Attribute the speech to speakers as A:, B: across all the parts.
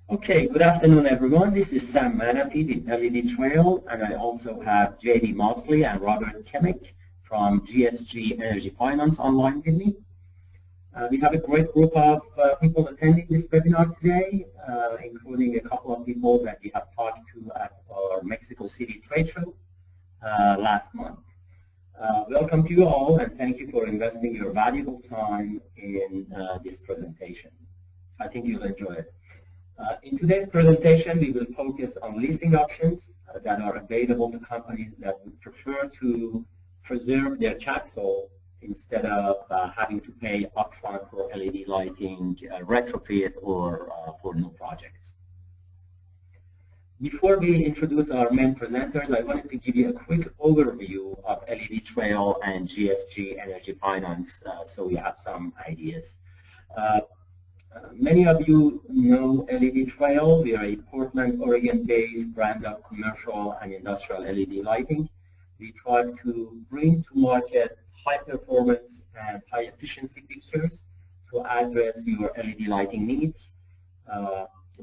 A: Okay, good afternoon, everyone. This is Sam Manaphy, the LED Trail, and I also have JD Mosley and Robert Kemick from GSG Energy Finance online with me. We have a great group of people attending this webinar today, including a couple of people that we have talked to at our Mexico City trade show last month. Welcome to you all, and thank you for investing your valuable time in this presentation. I think you'll enjoy it. In today's presentation, we will focus on leasing options that are available to companies that would prefer to preserve their capital instead of having to pay upfront for LED lighting, retrofit, or for new projects. Before we introduce our main presenters, I wanted to give you a quick overview of LED Trail and GSG Energy Finance so you have some ideas. Many of you know LED Trail. We are a Portland, Oregon-based brand of commercial and industrial LED lighting. We try to bring to market high-performance and high-efficiency fixtures to address your LED lighting needs.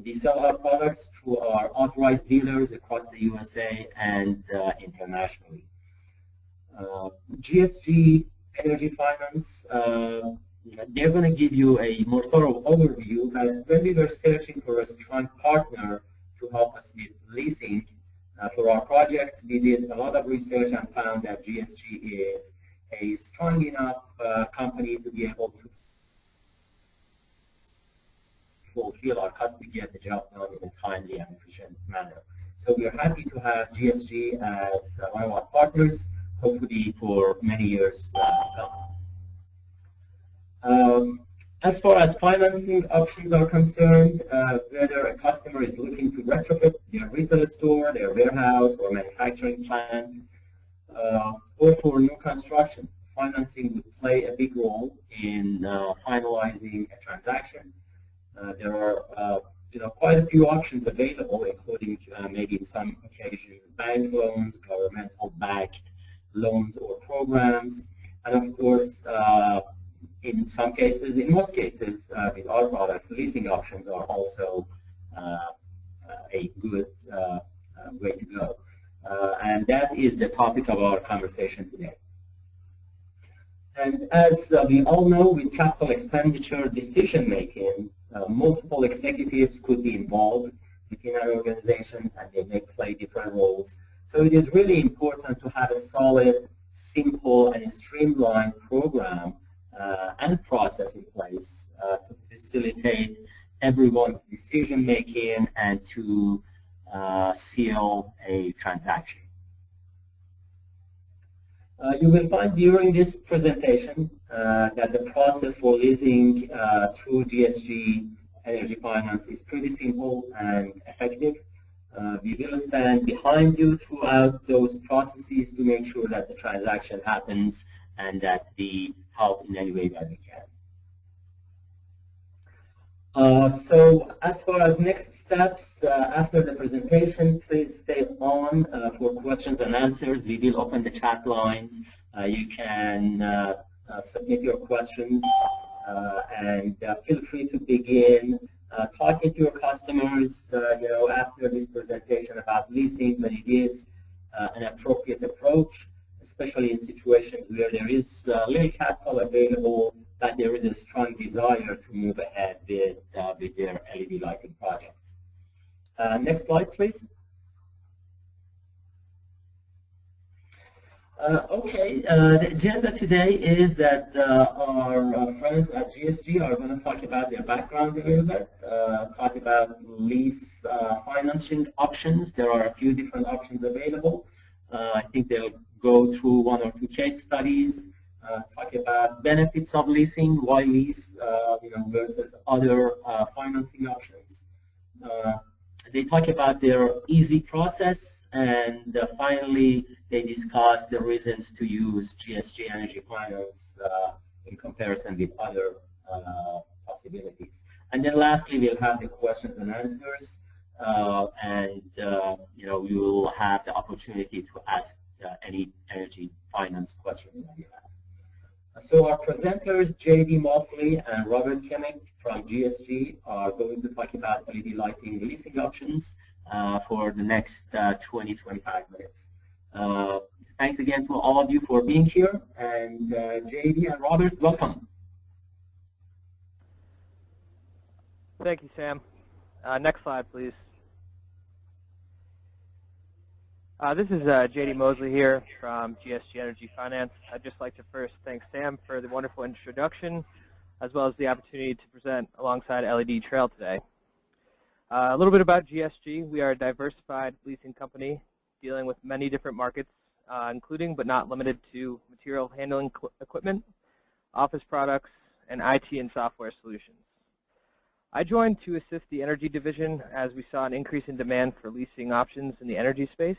A: We sell our products through our authorized dealers across the USA and internationally. GSG Energy Finance, they're going to give you a more thorough overview, but when we were searching for a strong partner to help us with leasing for our projects, we did a lot of research and found that GSG is a strong enough company to be able to fulfill our customer, get the job done in a timely and efficient manner. So we are happy to have GSG as one of our partners, hopefully for many years to come. As far as financing options are concerned, whether a customer is looking to retrofit their retail store, their warehouse, or manufacturing plant, or for new construction, financing would play a big role in finalizing a transaction. There are quite a few options available, including maybe in some occasions bank loans, governmental-backed loans or programs, and of course, in some cases, in most cases, with our products, leasing options are also a good way to go. And that is the topic of our conversation today. And as we all know, with capital expenditure decision-making, multiple executives could be involved within an organization, and they may play different roles. So it is really important to have a solid, simple, and streamlined program and process in place to facilitate everyone's decision-making and to seal a transaction. You will find during this presentation that the process for leasing through GSG Energy Finance is pretty simple and effective. We will stand behind you throughout those processes to make sure that the transaction happens and that we help in any way that we can. So as far as next steps, after the presentation, please stay on for questions and answers. We will open the chat lines. You can submit your questions and feel free to begin talking to your customers after this presentation about leasing, when it is an appropriate approach, especially in situations where there is little capital available, that there is a strong desire to move ahead with their LED lighting projects. Next slide, please. Okay, the agenda today is that our friends at GSG are going to talk about their background a little bit, talk about lease financing options. There are a few different options available. I think they'll go through one or two case studies, talk about benefits of leasing, why lease versus other financing options. They talk about their easy process, and finally they discuss the reasons to use GSG Energy Finance in comparison with other possibilities. And then lastly, we'll have the questions and answers, and you will have the opportunity to ask any energy finance questions that you have. So our presenters, J.D. Mosley and Robert Kemick from GSG, are going to talk about LED lighting leasing options for the next 20-25 minutes. Thanks again to all of you for being here, and J.D. and Robert, welcome.
B: Thank you, Sam. Next slide, please. This is J.D. Mosley here from GSG Energy Finance. I'd just like to first thank Sam for the wonderful introduction, as well as the opportunity to present alongside LED Trail today. A little bit about GSG. We are a diversified leasing company dealing with many different markets, including but not limited to material handling equipment, office products, and IT and software solutions. I joined to assist the energy division as we saw an increase in demand for leasing options in the energy space.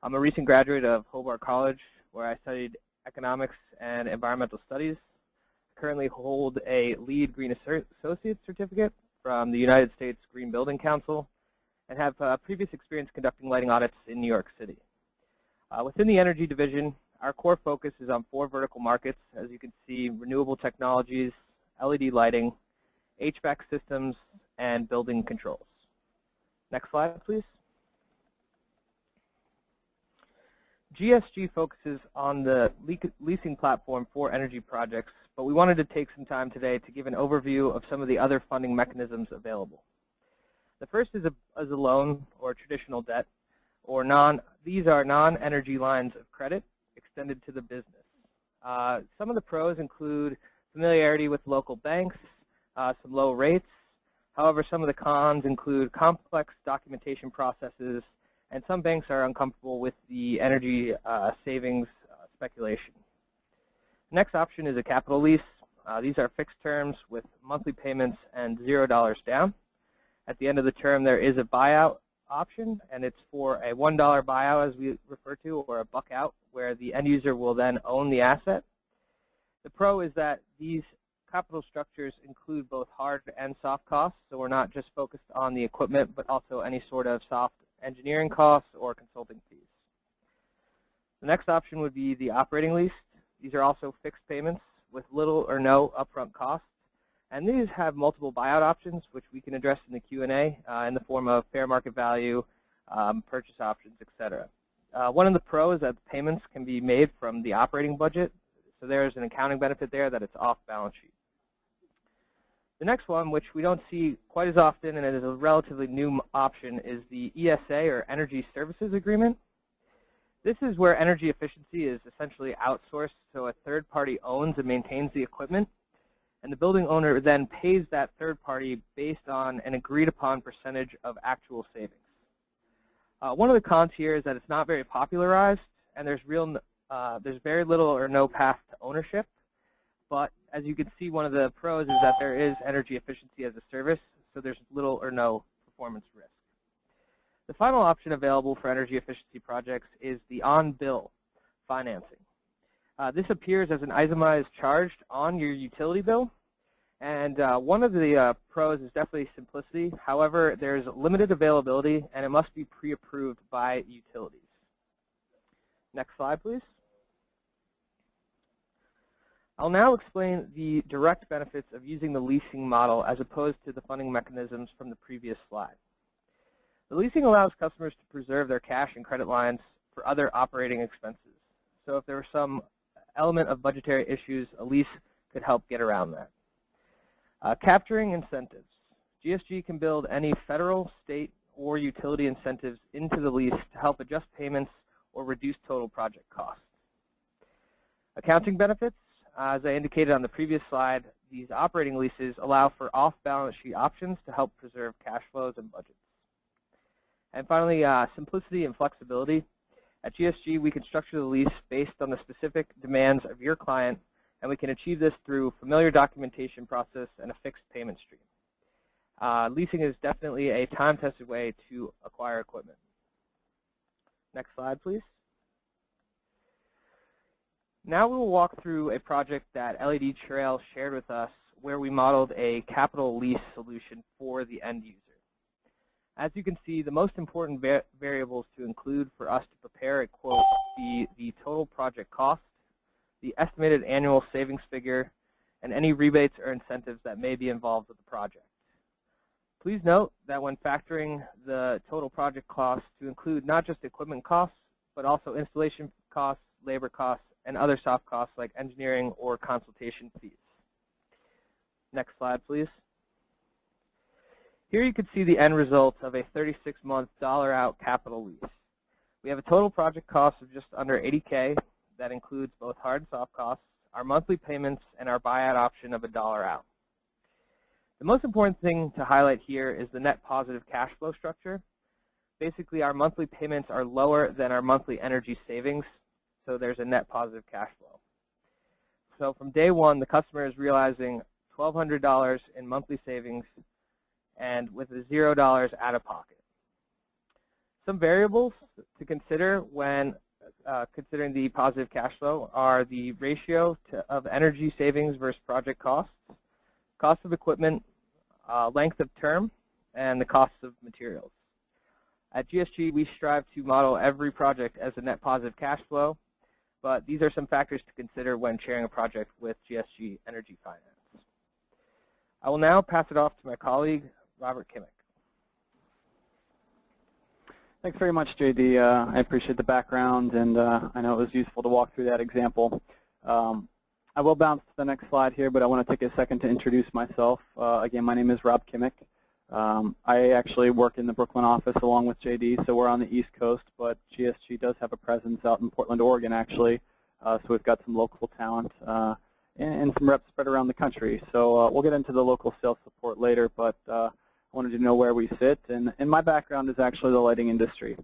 B: I'm a recent graduate of Hobart College, where I studied economics and environmental studies. I currently hold a LEED Green Associate certificate from the United States Green Building Council and have previous experience conducting lighting audits in New York City. Within the energy division, our core focus is on 4 vertical markets, as you can see: renewable technologies, LED lighting, HVAC systems, and building controls. Next slide, please. GSG focuses on the leasing platform for energy projects, but we wanted to take some time today to give an overview of some of the other funding mechanisms available. The first is a loan or traditional debt, or these are non-energy lines of credit extended to the business. Some of the pros include familiarity with local banks, some low rates. However, some of the cons include complex documentation processes, and some banks are uncomfortable with the energy savings speculation. The next option is a capital lease. These are fixed terms with monthly payments and $0 down. At the end of the term, there is a buyout option, and it's for a $1 buyout, as we refer to, or a buck out, where the end user will then own the asset. The pro is that these capital structures include both hard and soft costs, so we're not just focused on the equipment, but also any sort of soft engineering costs or consulting fees. The next option would be the operating lease. These are also fixed payments with little or no upfront costs, and these have multiple buyout options, which we can address in the Q&A in the form of fair market value, purchase options, etc. One of the pros is that the payments can be made from the operating budget, so there's an accounting benefit there that it's off balance sheet. The next one, which we don't see quite as often and it is a relatively new option, is the ESA, or Energy Services Agreement. This is where energy efficiency is essentially outsourced, so a third party owns and maintains the equipment, and the building owner then pays that third party based on an agreed upon percentage of actual savings. One of the cons here is that it's not very popularized, and there's very little or no path to ownership. But as you can see, one of the pros is that there is energy efficiency as a service, so there's little or no performance risk. The final option available for energy efficiency projects is the on-bill financing. This appears as an itemized charge on your utility bill, and one of the pros is definitely simplicity. However, there's limited availability, and it must be pre-approved by utilities. Next slide, please. I'll now explain the direct benefits of using the leasing model as opposed to the funding mechanisms from the previous slide. The leasing allows customers to preserve their cash and credit lines for other operating expenses. So if there were some element of budgetary issues, a lease could help get around that. Capturing incentives. GSG can build any federal, state, or utility incentives into the lease to help adjust payments or reduce total project costs. Accounting benefits. As I indicated on the previous slide, these operating leases allow for off-balance sheet options to help preserve cash flows and budgets. And finally, simplicity and flexibility. At GSG, we can structure the lease based on the specific demands of your client, and we can achieve this through familiar documentation process and a fixed payment stream. Leasing is definitely a time-tested way to acquire equipment. Next slide, please. Now we will walk through a project that LED Trail shared with us where we modeled a capital lease solution for the end user. As you can see, the most important variables to include for us to prepare a quote be the total project cost, the estimated annual savings figure, and any rebates or incentives that may be involved with the project. Please note that when factoring the total project costs to include not just equipment costs, but also installation costs, labor costs, and other soft costs like engineering or consultation fees. Next slide, please. Here you can see the end result of a 36-month dollar-out capital lease. We have a total project cost of just under $80K that includes both hard and soft costs, our monthly payments, and our buyout option of $1 out. The most important thing to highlight here is the net positive cash flow structure. Basically, our monthly payments are lower than our monthly energy savings, so there's a net positive cash flow. So from day one, the customer is realizing $1,200 in monthly savings and with $0 out of pocket. Some variables to consider when considering the positive cash flow are the ratio of energy savings versus project costs, cost of equipment, length of term, and the cost of materials. At GSG, we strive to model every project as a net positive cash flow, but these are some factors to consider when sharing a project with GSG Energy Finance. I will now pass it off to my colleague, Robert Kimmick.
C: Thanks very much, JD. I appreciate the background, and I know it was useful to walk through that example. I will bounce to the next slide here, but I want to take a second to introduce myself. Again, my name is Rob Kimmick. I actually work in the Brooklyn office along with JD, so we're on the East Coast, but GSG does have a presence out in Portland, Oregon, actually. So we've got some local talent and some reps spread around the country. So we'll get into the local sales support later, but I wanted to know where we sit. And my background is actually the lighting industry.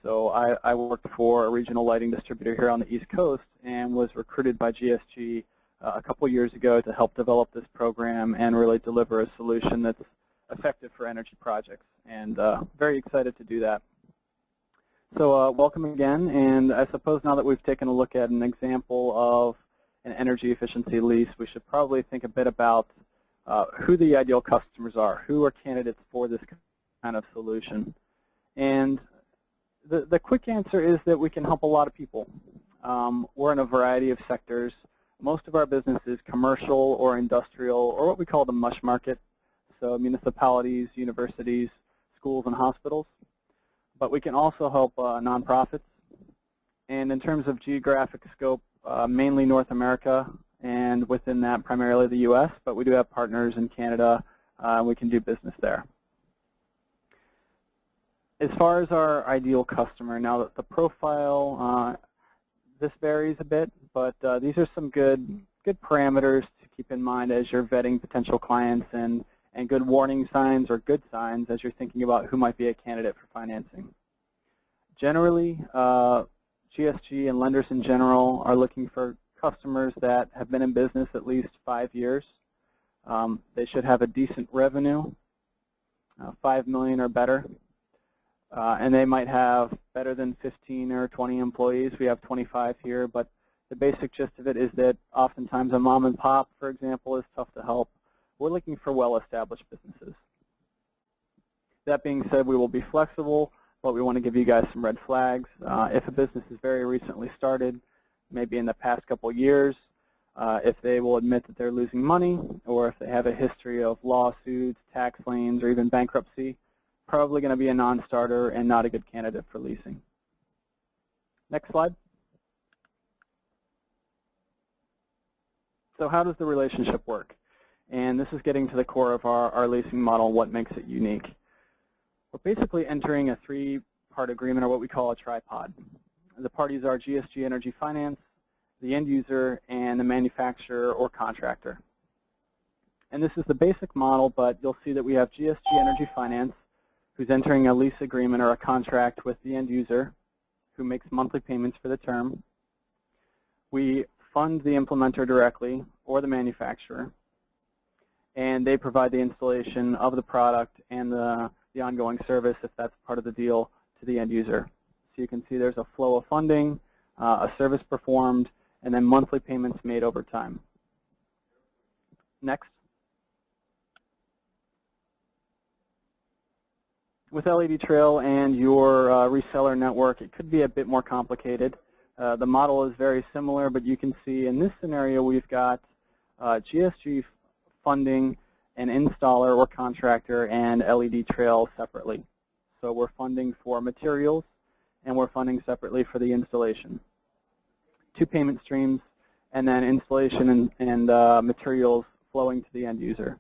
C: So I worked for a regional lighting distributor here on the East Coast and was recruited by GSG a couple years ago to help develop this program and really deliver a solution that's effective for energy projects. And very excited to do that. So welcome again. And I suppose now that we've taken a look at an example of an energy efficiency lease, we should probably think a bit about who the ideal customers are, who are candidates for this kind of solution. And the quick answer is that we can help a lot of people. We're in a variety of sectors. Most of our business is commercial or industrial, or what we call the mush market, so municipalities, universities, schools, and hospitals. But we can also help nonprofits. And in terms of geographic scope, mainly North America, and within that primarily the US, but we do have partners in Canada. We can do business there. As far as our ideal customer, now the profile, this varies a bit, but these are some good parameters to keep in mind as you're vetting potential clients, and good warning signs or good signs as you're thinking about who might be a candidate for financing. Generally, GSG and lenders in general are looking for customers that have been in business at least 5 years. They should have a decent revenue, 5 million or better, and they might have better than 15 or 20 employees. We have 25 here, but the basic gist of it is that oftentimes a mom and pop, for example, is tough to help. We're looking for well-established businesses. That being said, we will be flexible, but we want to give you guys some red flags. If a business is very recently started, maybe in the past couple years, if they will admit that they're losing money, or if they have a history of lawsuits, tax liens, or even bankruptcy, probably going to be a non-starter and not a good candidate for leasing. Next slide. So how does the relationship work? And this is getting to the core of our leasing model, what makes it unique. We're basically entering a 3-part agreement, or what we call a tripod. The parties are GSG Energy Finance, the end user, and the manufacturer or contractor. And this is the basic model, but you'll see that we have GSG Energy Finance, who's entering a lease agreement or a contract with the end user, who makes monthly payments for the term. We fund the implementer directly, or the manufacturer, and they provide the installation of the product and the ongoing service, if that's part of the deal, to the end user. So you can see there's a flow of funding, a service performed, and then monthly payments made over time. Next. With LED Trail and your reseller network, it could be a bit more complicated. The model is very similar, but you can see in this scenario we've got GSG funding an installer or contractor and LED trail separately. So we're funding for materials and we're funding separately for the installation. 2 payment streams, and then installation and materials flowing to the end user.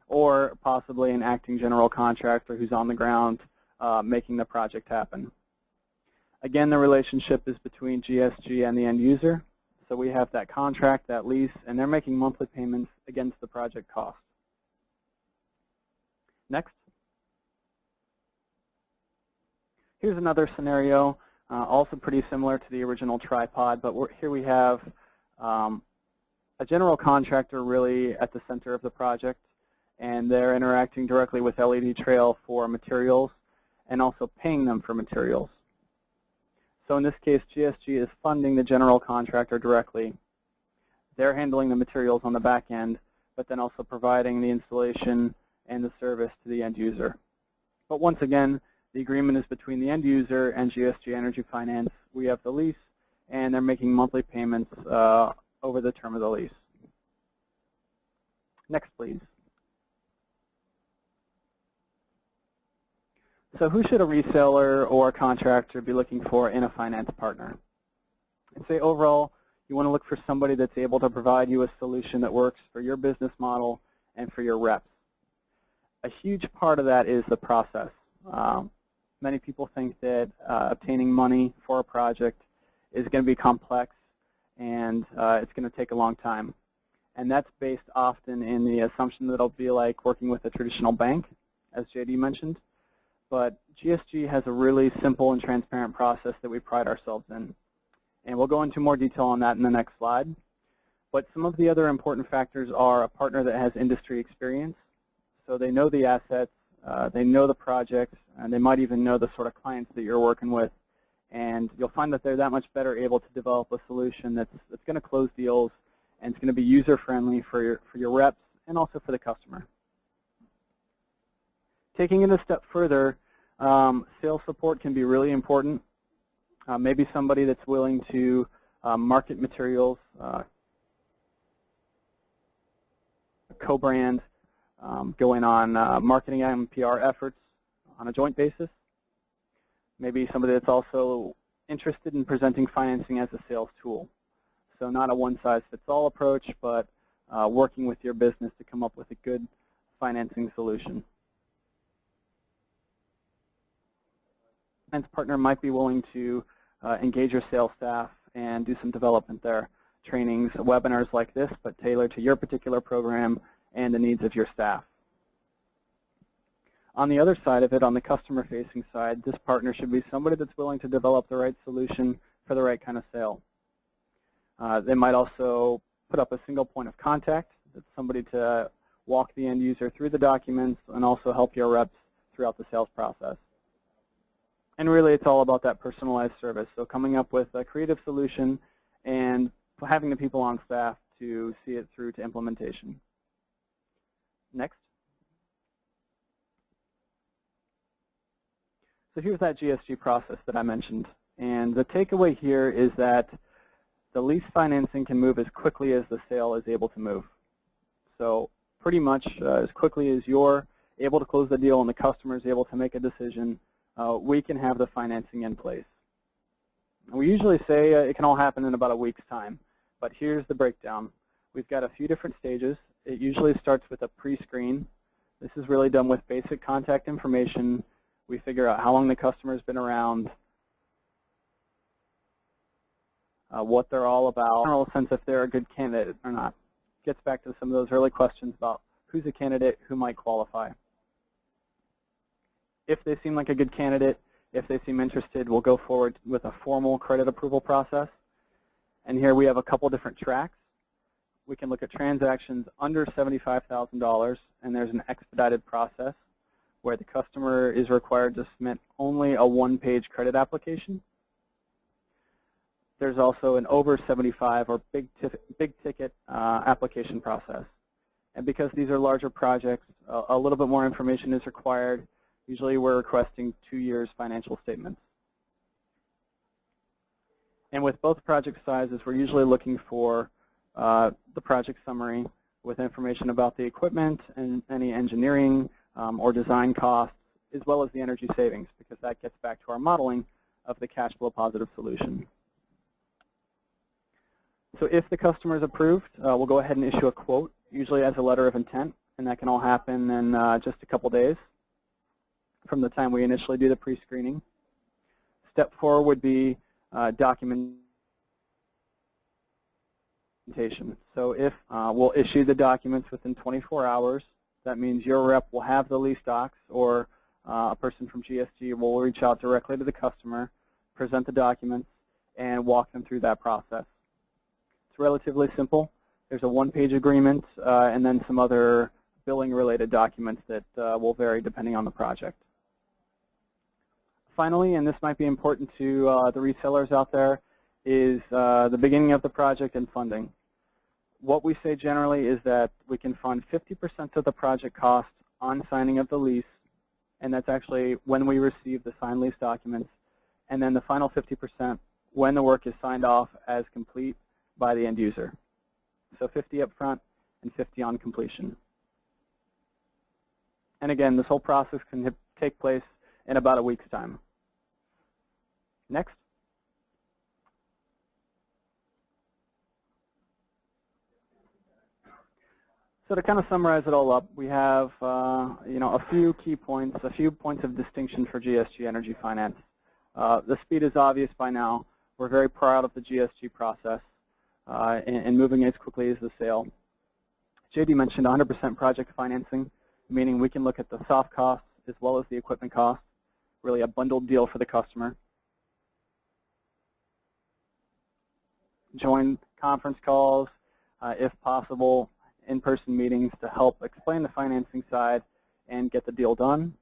C: Or possibly an acting general contractor who's on the ground making the project happen. Again, the relationship is between GSG and the end user. So we have that contract, that lease, and they're making monthly payments against the project cost. Next. Here's another scenario, also pretty similar to the original tripod, but here we have a general contractor really at the center of the project, and they're interacting directly with LED Trail for materials and also paying them for materials. So in this case, GSG is funding the general contractor directly. They're handling the materials on the back end, but then also providing the installation and the service to the end user. But once again, the agreement is between the end user and GSG Energy Finance. We have the lease, and they're making monthly payments over the term of the lease. Next, please. So who should a reseller or a contractor be looking for in a finance partner? I'd say overall, you want to look for somebody that's able to provide you a solution that works for your business model and for your reps. A huge part of that is the process. Many people think that obtaining money for a project is going to be complex and it's going to take a long time. And that's based often in the assumption that it'll be like working with a traditional bank, as JD mentioned. But GSG has a really simple and transparent process that we pride ourselves in. And we'll go into more detail on that in the next slide. But some of the other important factors are a partner that has industry experience. So they know the assets, they know the projects, and they might even know the sort of clients that you're working with. And you'll find that they're that much better able to develop a solution that's going to close deals and it's going to be user-friendly for your reps and also for the customer. Taking it a step further, sales support can be really important. Maybe somebody that's willing to market materials, co-brand, going on marketing and PR efforts on a joint basis. Maybe somebody that's also interested in presenting financing as a sales tool. So not a one-size-fits-all approach, but working with your business to come up with a good financing solution. Finance partner might be willing to engage your sales staff and do some development there. Trainings, webinars like this, but tailored to your particular program and the needs of your staff. On the other side of it, on the customer-facing side, this partner should be somebody that's willing to develop the right solution for the right kind of sale. They might also put up a single point of contact. That's somebody to walk the end user through the documents and also help your reps throughout the sales process. And really, it's all about that personalized service. So coming up with a creative solution and having the people on staff to see it through to implementation. Next. So here's that GSG process that I mentioned. And the takeaway here is that the lease financing can move as quickly as the sale is able to move. So pretty much as quickly as you're able to close the deal and the customer is able to make a decision, we can have the financing in place. And we usually say it can all happen in about a week's time. But here's the breakdown. We've got a few different stages. It usually starts with a pre-screen. This is really done with basic contact information. We figure out how long the customer's been around, what they're all about, general sense if they're a good candidate or not. Gets back to some of those early questions about who's a candidate, who might qualify. If they seem like a good candidate, if they seem interested, we'll go forward with a formal credit approval process. And here we have a couple different tracks. We can look at transactions under $75,000, and there's an expedited process where the customer is required to submit only a one-page credit application. There's also an over 75 or big ticket application process. And because these are larger projects, a little bit more information is required. Usually we're requesting 2 years financial statements. And with both project sizes, we're usually looking for the project summary with information about the equipment and any engineering or design costs, as well as the energy savings, because that gets back to our modeling of the cash flow positive solution. So if the customer is approved, we'll go ahead and issue a quote, usually as a letter of intent, and that can all happen in just a couple days from the time we initially do the pre-screening. Step 4 would be documentation. So if we'll issue the documents within 24 hours, that means your rep will have the lease docs, or a person from GSG will reach out directly to the customer, present the documents, and walk them through that process. It's relatively simple. There's a one-page agreement and then some other billing-related documents that will vary depending on the project. Finally, and this might be important to the resellers out there, is the beginning of the project and funding. What we say generally is that we can fund 50% of the project cost on signing of the lease, and that's actually when we receive the signed lease documents, and then the final 50% when the work is signed off as complete by the end user. So 50 up front and 50 on completion. And again, this whole process can take place in about a week's time. Next. So to kind of summarize it all up, we have a few key points, a few points of distinction for GSG Energy Finance. The speed is obvious by now. We're very proud of the GSG process and moving as quickly as the sale. JD mentioned 100% project financing, meaning we can look at the soft costs as well as the equipment costs, really a bundled deal for the customer. Join conference calls, if possible, in-person meetings to help explain the financing side and get the deal done.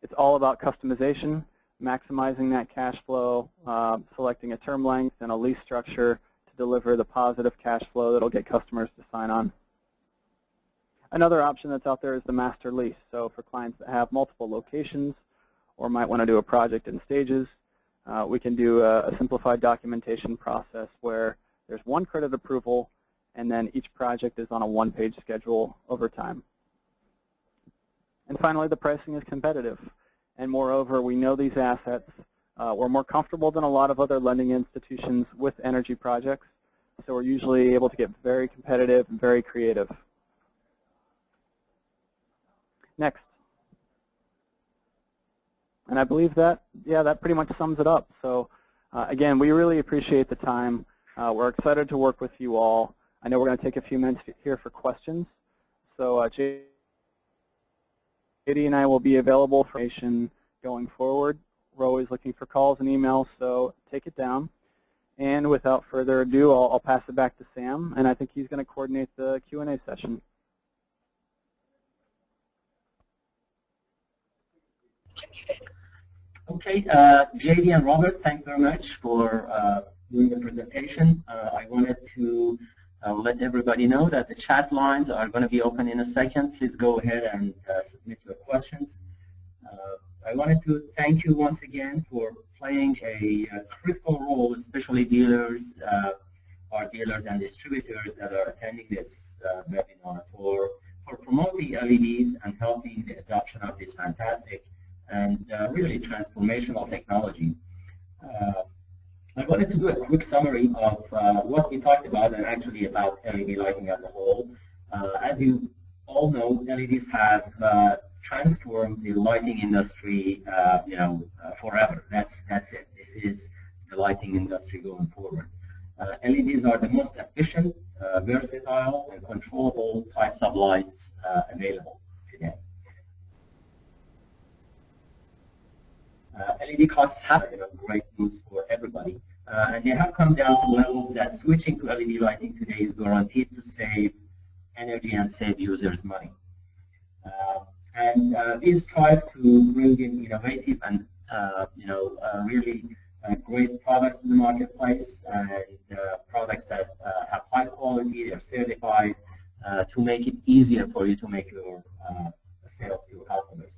C: It's all about customization, maximizing that cash flow, selecting a term length and a lease structure to deliver the positive cash flow that will get customers to sign on. Another option that's out there is the master lease. So for clients that have multiple locations or might want to do a project in stages, we can do a simplified documentation process where there's one credit approval and then each project is on a one-page schedule over time. And finally, the pricing is competitive. And moreover, we know these assets. We're more comfortable than a lot of other lending institutions with energy projects. So we're usually able to get very competitive and very creative. Next. And I believe that, that pretty much sums it up. So again, we really appreciate the time. We're excited to work with you all. I know we're going to take a few minutes here for questions. So JD and I will be available for information going forward. We're always looking for calls and emails, so take it down. And without further ado, I'll pass it back to Sam, and I think he's going to coordinate the Q&A session.
A: Okay, JD and Robert, thanks very much for doing the presentation. I wanted to let everybody know that the chat lines are going to be open in a second. Please go ahead and submit your questions. I wanted to thank you once again for playing a critical role, especially dealers, our dealers and distributors that are attending this webinar for promoting LEDs and helping the adoption of this fantastic and really transformational technology. I wanted to do a quick summary of what we talked about and actually about LED lighting as a whole. As you all know, LEDs have transformed the lighting industry, forever. That's it. This is the lighting industry going forward. LEDs are the most efficient, versatile, and controllable types of lights available today. LED costs have been a great boost for everybody, and they have come down to levels that switching to LED lighting today is guaranteed to save energy and save users money. We strive to bring in innovative and really great products to the marketplace, and products that have high quality, they're certified, to make it easier for you to make your sales to your customers.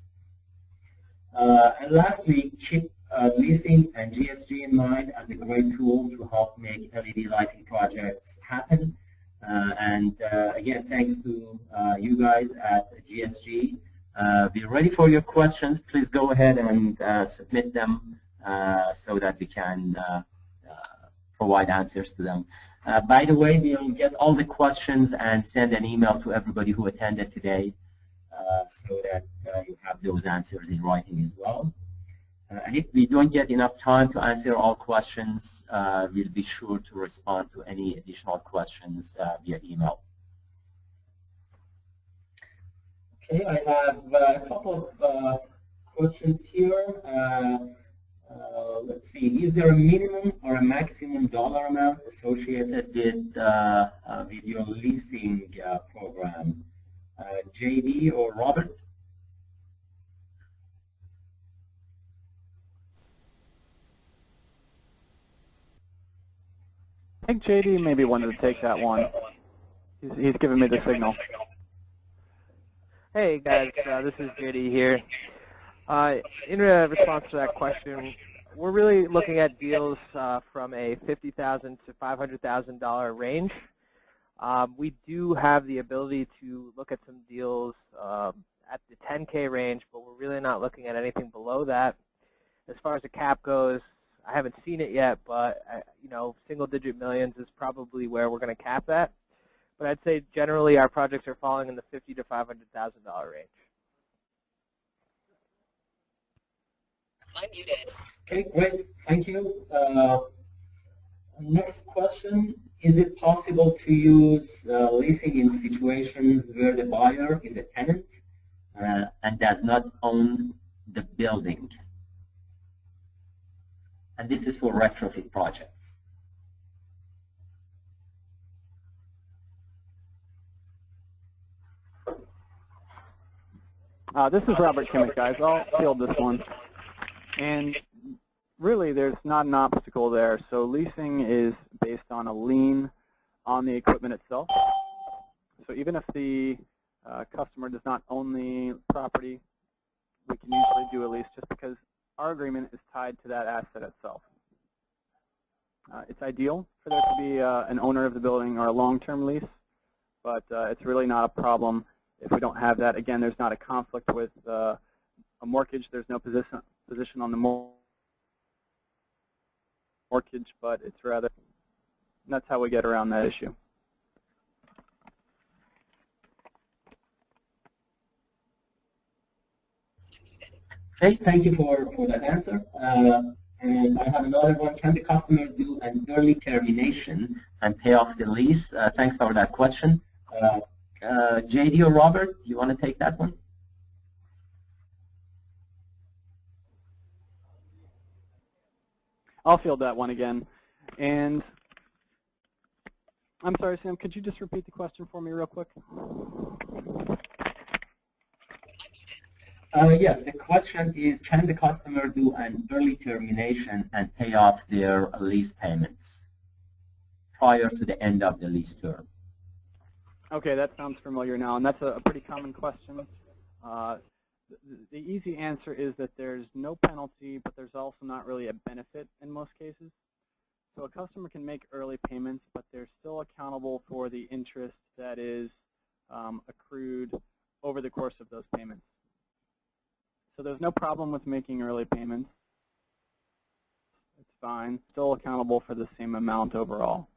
A: And lastly, cheap Leasing and GSG in mind as a great tool to help make LED lighting projects happen. Again, thanks to you guys at GSG. We're ready for your questions. Please go ahead and submit them so that we can provide answers to them. By the way, we'll get all the questions and send an email to everybody who attended today so that you have those answers in writing as well. And if we don't get enough time to answer all questions, we'll be sure to respond to any additional questions via email. Okay, I have a couple of questions here. Let's see, is there a minimum or a maximum dollar amount associated with your leasing program? JD or Robert?
C: I think JD maybe wanted to take that one. He's giving me the signal.
B: Hey guys, this is JD here. In response to that question, we're really looking at deals from a $50,000 to $500,000 range. We do have the ability to look at some deals at the 10K range, but we're really not looking at anything below that. As far as the cap goes, I haven't seen it yet, but you know, single-digit millions is probably where we're going to cap that. But I'd say generally our projects are falling in the $50,000 to $500,000 range.
D: I'm muted.
A: Okay, great. Thank you. Next question. Is it possible to use leasing in situations where the buyer is a tenant and does not own the building? And this is for retrofit projects.
C: This is Robert Kimmick, guys. I'll field this one. And really, there's not an obstacle there. So leasing is based on a lien on the equipment itself. So even if the customer does not own the property, we can usually do a lease just because our agreement is tied to that asset itself. It's ideal for there to be an owner of the building or a long-term lease, but it's really not a problem if we don't have that. Again, there's not a conflict with a mortgage. There's no position on the mortgage, but it's rather, that's how we get around that issue.
A: Okay, thank you for that answer. And I have another one. Can the customer do an early termination and pay off the lease? Thanks for that question. JD or Robert, do you want to take that one?
C: I'll field that one again. And I'm sorry, Sam, could you just repeat the question for me real quick?
A: Yes, the question is, can the customer do an early termination and pay off their lease payments prior to the end of the lease term?
C: Okay, that sounds familiar now, and that's a pretty common question. The easy answer is that there's no penalty, but there's also not really a benefit in most cases. So a customer can make early payments, but they're still accountable for the interest that is accrued over the course of those payments. So there's no problem with making early payments. It's fine. Still accountable for the same amount overall.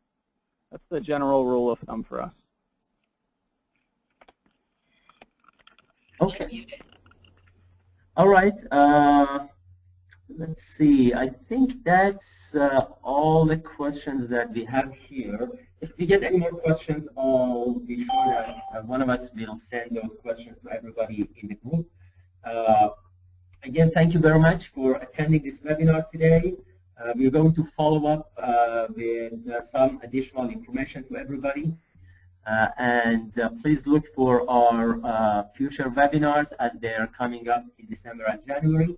C: That's the general rule of thumb for us.
A: Okay. All right. Let's see. I think that's all the questions that we have here. If we get any more questions, I'll be sure that one of us will send those questions to everybody in the group. Again, thank you very much for attending this webinar today. We're going to follow up with some additional information to everybody. Please look for our future webinars as they're coming up in December and January.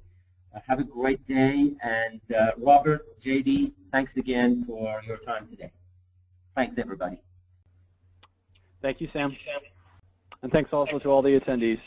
A: Have a great day. And Robert, JD, thanks again for your time today. Thanks, everybody.
C: Thank you, Sam. And thanks also to all the attendees.